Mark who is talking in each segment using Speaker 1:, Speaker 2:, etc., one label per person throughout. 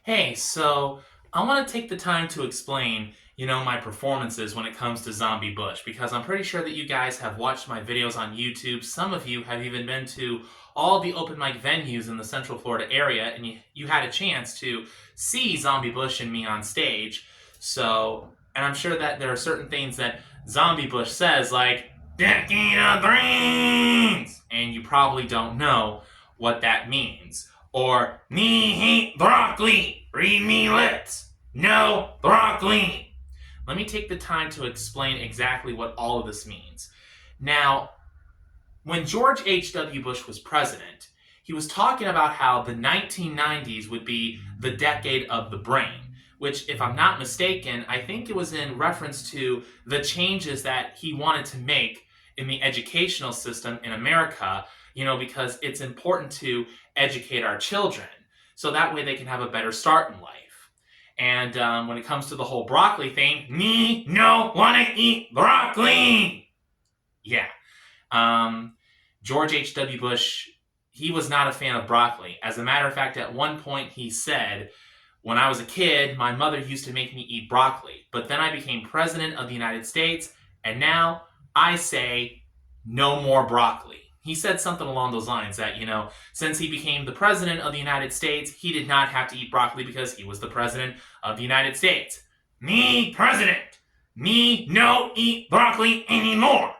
Speaker 1: Hey, so I want to take the time to explain, my performances when it comes to Zombie Bush, because I'm pretty sure that you guys have watched my videos on YouTube. Some of you have even been to all the open mic venues in the Central Florida area, and you had a chance to see Zombie Bush and me on stage. And I'm sure that there are certain things that Zombie Bush says, like, Decade of Brains! And you probably don't know what that means. Or, me hate broccoli, read me lips, no broccoli. Let me take the time to explain exactly what all of this means. Now, when George H.W. Bush was president, he was talking about how the 1990s would be the decade of the brain, which, if I'm not mistaken, I think it was in reference to the changes that he wanted to make in the educational system in America, because it's important to educate our children so that way they can have a better start in life. And when it comes to the whole broccoli thing, me no wanna eat broccoli. Yeah. George H.W. Bush, he was not a fan of broccoli. As a matter of fact, at one point he said, when I was a kid, my mother used to make me eat broccoli, but then I became president of the United States, and now I say no more broccoli. He said something along those lines that, since he became the president of the United States, he did not have to eat broccoli because he was the president of the United States. Me, president. Me, no eat broccoli anymore.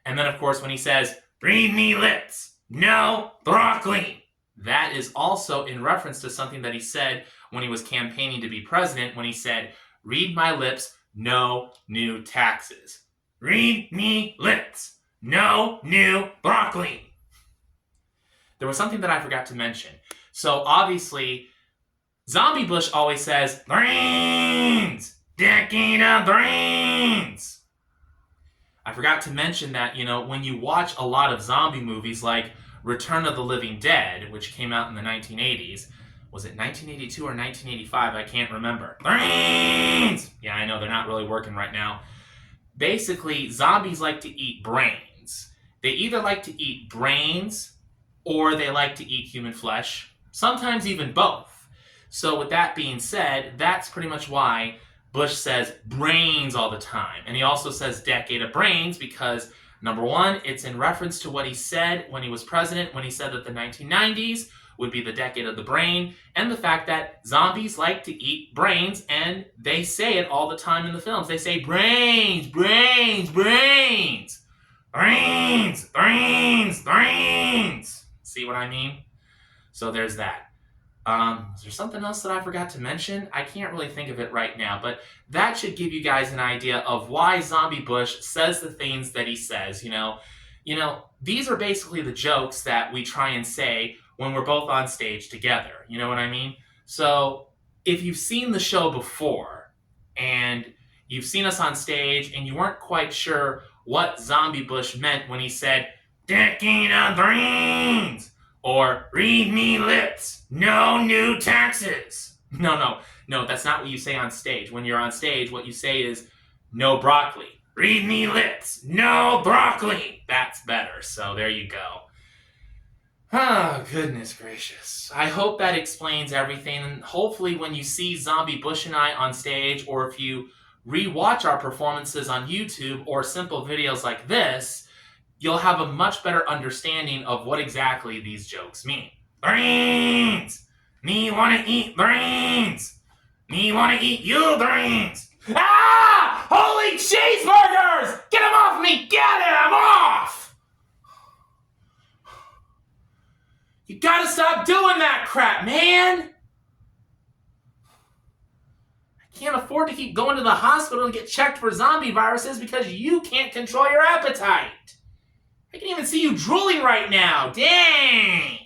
Speaker 1: And then, of course, when he says, read me lips, no broccoli. That is also in reference to something that he said when he was campaigning to be president, when he said, read my lips, no new taxes. Read me lips. No new broccoli. There was something that I forgot to mention. So obviously, Zombie Bush always says, brains! Decade of brains! I forgot to mention that, when you watch a lot of zombie movies like Return of the Living Dead, which came out in the 1980s, was it 1982 or 1985? I can't remember. Brains! Yeah, I know, they're not really working right now. Basically, zombies like to eat brains. They either like to eat brains or they like to eat human flesh, sometimes even both. So with that being said, that's pretty much why Bush says brains all the time. And he also says decade of brains because, number one, it's in reference to what he said when he was president, when he said that the 1990s would be the decade of the brain, and the fact that zombies like to eat brains, and they say it all the time in the films. They say brains, brains, brains. Brains, brains, brains. See what I mean? So there's that. Is there something else that I forgot to mention? I can't really think of it right now, but that should give you guys an idea of why Zombie Bush says the things that he says, These are basically the jokes that we try and say when we're both on stage together. You know what I mean? So if you've seen the show before and you've seen us on stage and you weren't quite sure what Zombie Bush meant when he said, decade of brains, or read me lips, no new taxes. No, that's not what you say on stage. When you're on stage, what you say is, no broccoli. Read me lips, no broccoli. That's better, so there you go. Oh, goodness gracious. I hope that explains everything, and hopefully when you see Zombie Bush and I on stage, or if you re-watch our performances on YouTube or simple videos like this, you'll have a much better understanding of what exactly these jokes mean. Brains! Me wanna eat brains! Me wanna eat you brains! Ah! Holy cheeseburgers! Get them off me! Get them off! You gotta stop doing that crap, man! Can't afford to keep going to the hospital to get checked for zombie viruses because you can't control your appetite. I can even see you drooling right now. Dang.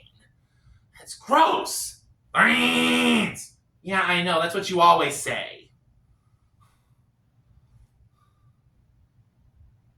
Speaker 1: That's gross. Brains. Yeah, I know. That's what you always say.